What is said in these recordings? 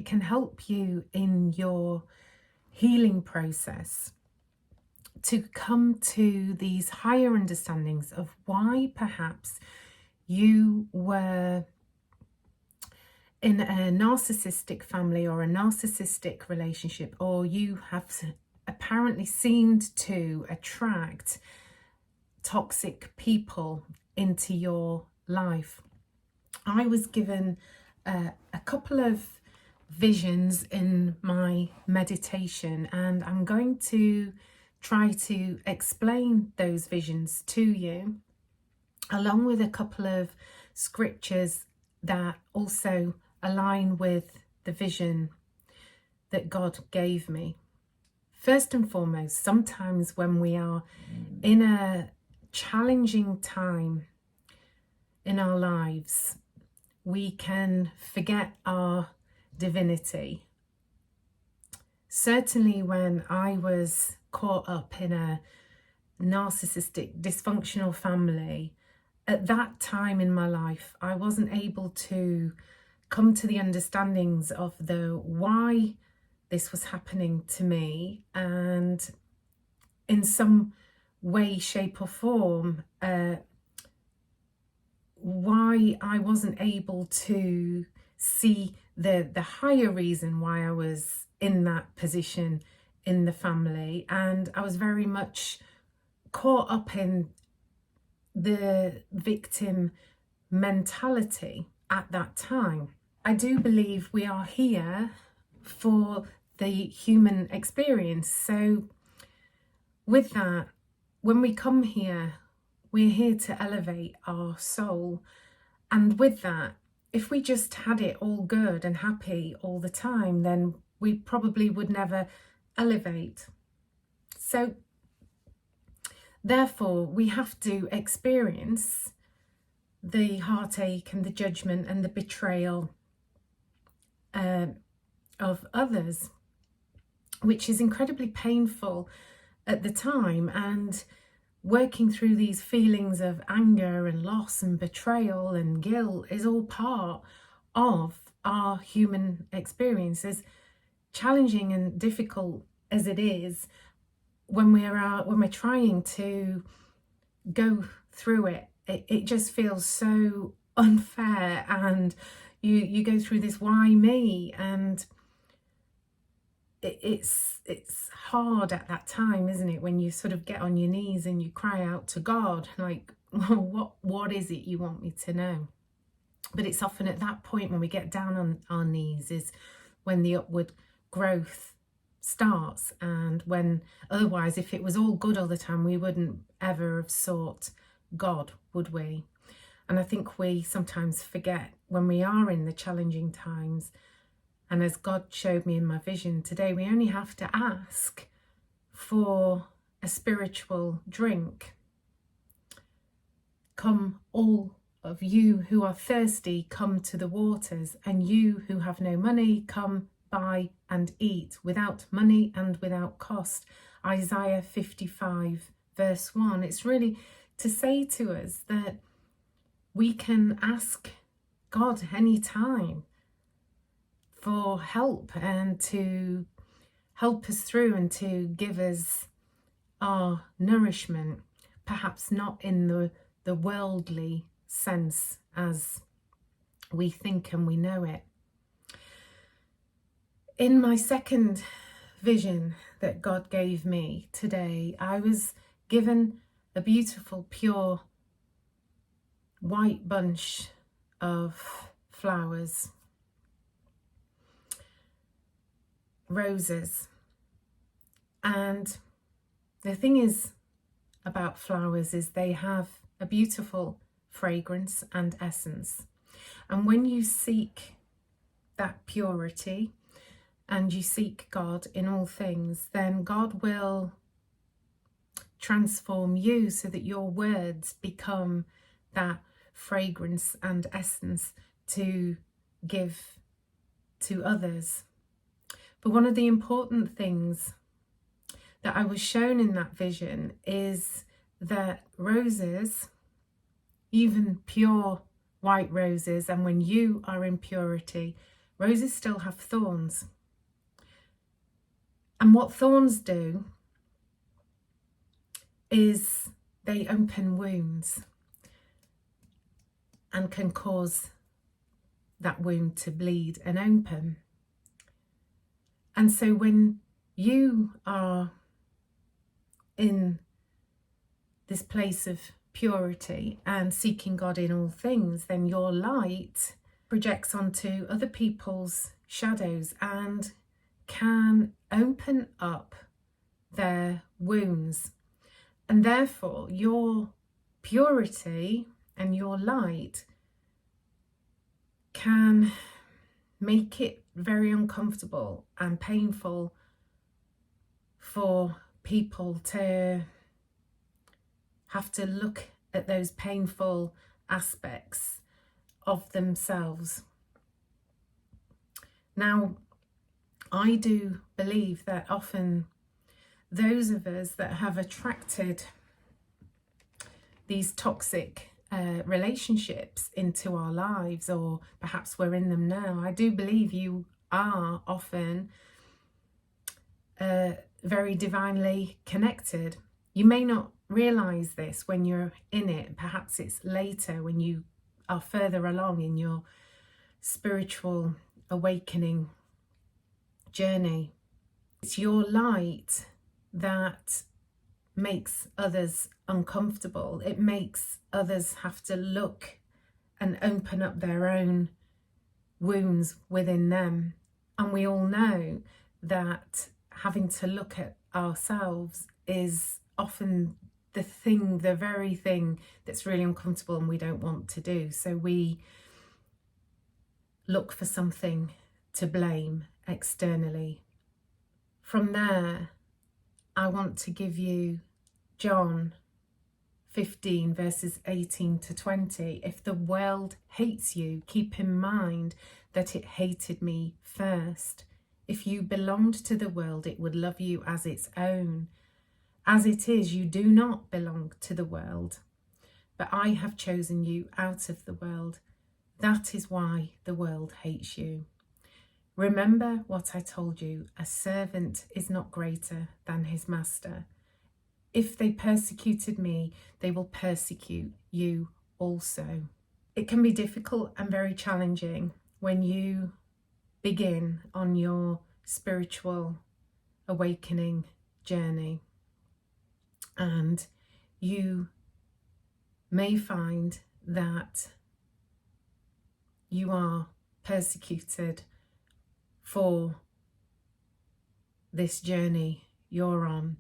it can help you in your healing process to come to these higher understandings of why perhaps you were in a narcissistic family or a narcissistic relationship, or you have apparently seemed to attract toxic people into your life. I was given a couple of visions in my meditation, and I'm going to try to explain those visions to you, along with a couple of scriptures that also align with the vision that God gave me. First and foremost, sometimes when we are in a challenging time in our lives, we can forget our divinity. Certainly when I was caught up in a narcissistic, dysfunctional family, at that time in my life, I wasn't able to come to the understandings of the why this was happening to me, and in some way, shape or form, why I wasn't able to see the higher reason why I was in that position in the family. And I was very much caught up in the victim mentality at that time. I do believe we are here for the human experience. So with that, when we come here, we're here to elevate our soul. And with that, if we just had it all good and happy all the time, then we probably would never elevate. So therefore, we have to experience the heartache and the judgment and the betrayal of others, which is incredibly painful at the time. And working through these feelings of anger and loss and betrayal and guilt is all part of our human experience. As challenging and difficult as it is, when we're trying to go through it, it just feels so unfair, and you go through this why me, and it's hard at that time, isn't it, when you sort of get on your knees and you cry out to God, like, what is it you want me to know? But it's often at that point when we get down on our knees is when the upward growth starts, and when otherwise, if it was all good all the time, we wouldn't ever have sought God, would we? And I think we sometimes forget when we are in the challenging times. And as God showed me in my vision today, we only have to ask for a spiritual drink. Come, all of you who are thirsty, come to the waters, and you who have no money, come buy and eat without money and without cost. Isaiah 55 verse 1. It's really to say to us that we can ask God anytime for help, and to help us through, and to give us our nourishment, perhaps not in the worldly sense as we think and we know it. In my second vision that God gave me today, I was given a beautiful, pure, white bunch of flowers, roses. And the thing is about flowers is they have a beautiful fragrance and essence. And when you seek that purity and you seek God in all things, then God will transform you so that your words become that fragrance and essence to give to others. But one of the important things that I was shown in that vision is that roses, even pure white roses, and when you are in purity, roses still have thorns. And what thorns do is they open wounds and can cause that wound to bleed and open. And so when you are in this place of purity and seeking God in all things, then your light projects onto other people's shadows and can open up their wounds. And therefore, your purity and your light can make it very uncomfortable and painful for people to have to look at those painful aspects of themselves. Now, I do believe that often those of us that have attracted these toxic relationships into our lives, or perhaps we're in them now, I do believe you are often very divinely connected. You may not realize this when you're in it. Perhaps it's later when you are further along in your spiritual awakening journey. It's your light that makes others uncomfortable. It makes others have to look and open up their own wounds within them. And we all know that having to look at ourselves is often the very thing that's really uncomfortable and we don't want to do. So we look for something to blame externally. From there, I want to give you John 15 verses 18 to 20. If the world hates you, keep in mind that it hated me first. If you belonged to the world, it would love you as its own. As it is, you do not belong to the world, but I have chosen you out of the world. That is why the world hates you. Remember what I told you, a servant is not greater than his master. If they persecuted me, they will persecute you also. It can be difficult and very challenging when you begin on your spiritual awakening journey. And you may find that you are persecuted for this journey you're on,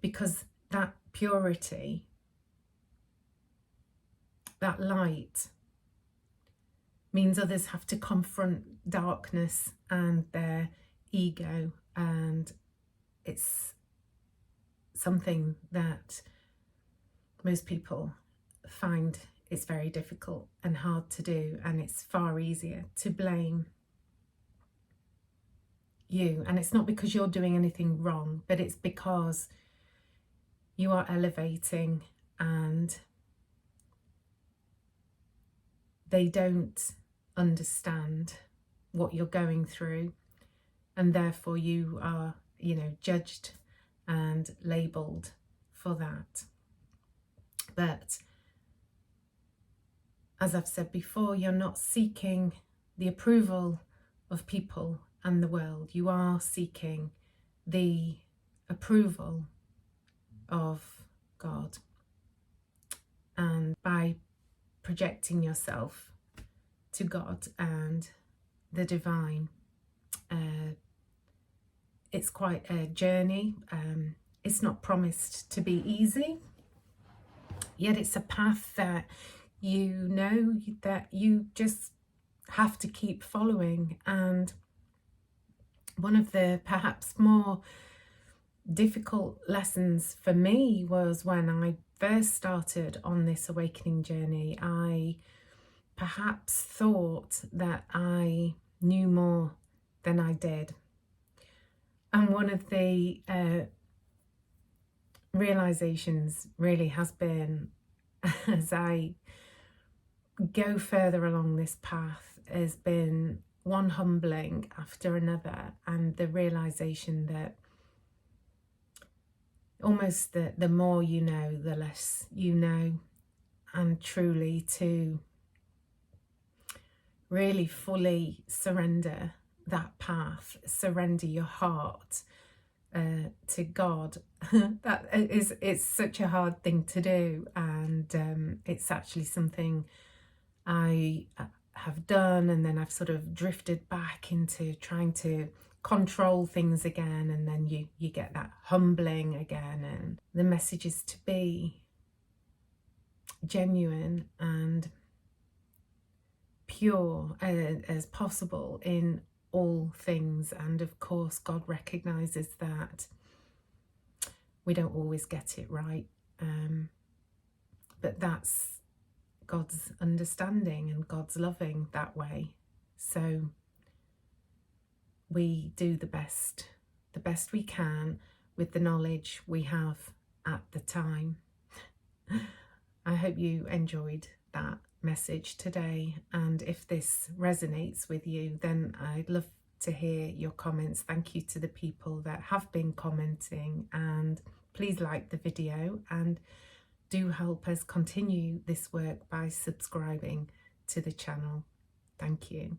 because that purity, that light, means others have to confront darkness and their ego, and it's something that most people find it's very difficult and hard to do, and it's far easier to blame you. And it's not because you're doing anything wrong, but it's because you are elevating and they don't understand what you're going through, and therefore you are, judged and labelled for that. But as I've said before, you're not seeking the approval of people and the world. You are seeking the approval of God. And by projecting yourself to God and the divine, it's quite a journey. It's not promised to be easy, yet it's a path that that you just have to keep following. And one of the perhaps more difficult lessons for me was when I first started on this awakening journey. I perhaps thought that I knew more than I did. And one of the realizations really has been, as I go further along this path, has been one humbling after another, and the realization that almost the more you know, the less you know, and truly to really fully surrender that path, surrender your heart to God. It's such a hard thing to do, and it's actually something I have done, and then I've sort of drifted back into trying to control things again, and then you get that humbling again. And the message is to be genuine and pure as possible in all things. And of course, God recognizes that we don't always get it right, but that's God's understanding and God's loving that way. So we do the best we can with the knowledge we have at the time. I hope you enjoyed that message today, and if this resonates with you, then I'd love to hear your comments. Thank you to the people that have been commenting, and please like the video and do help us continue this work by subscribing to the channel. Thank you.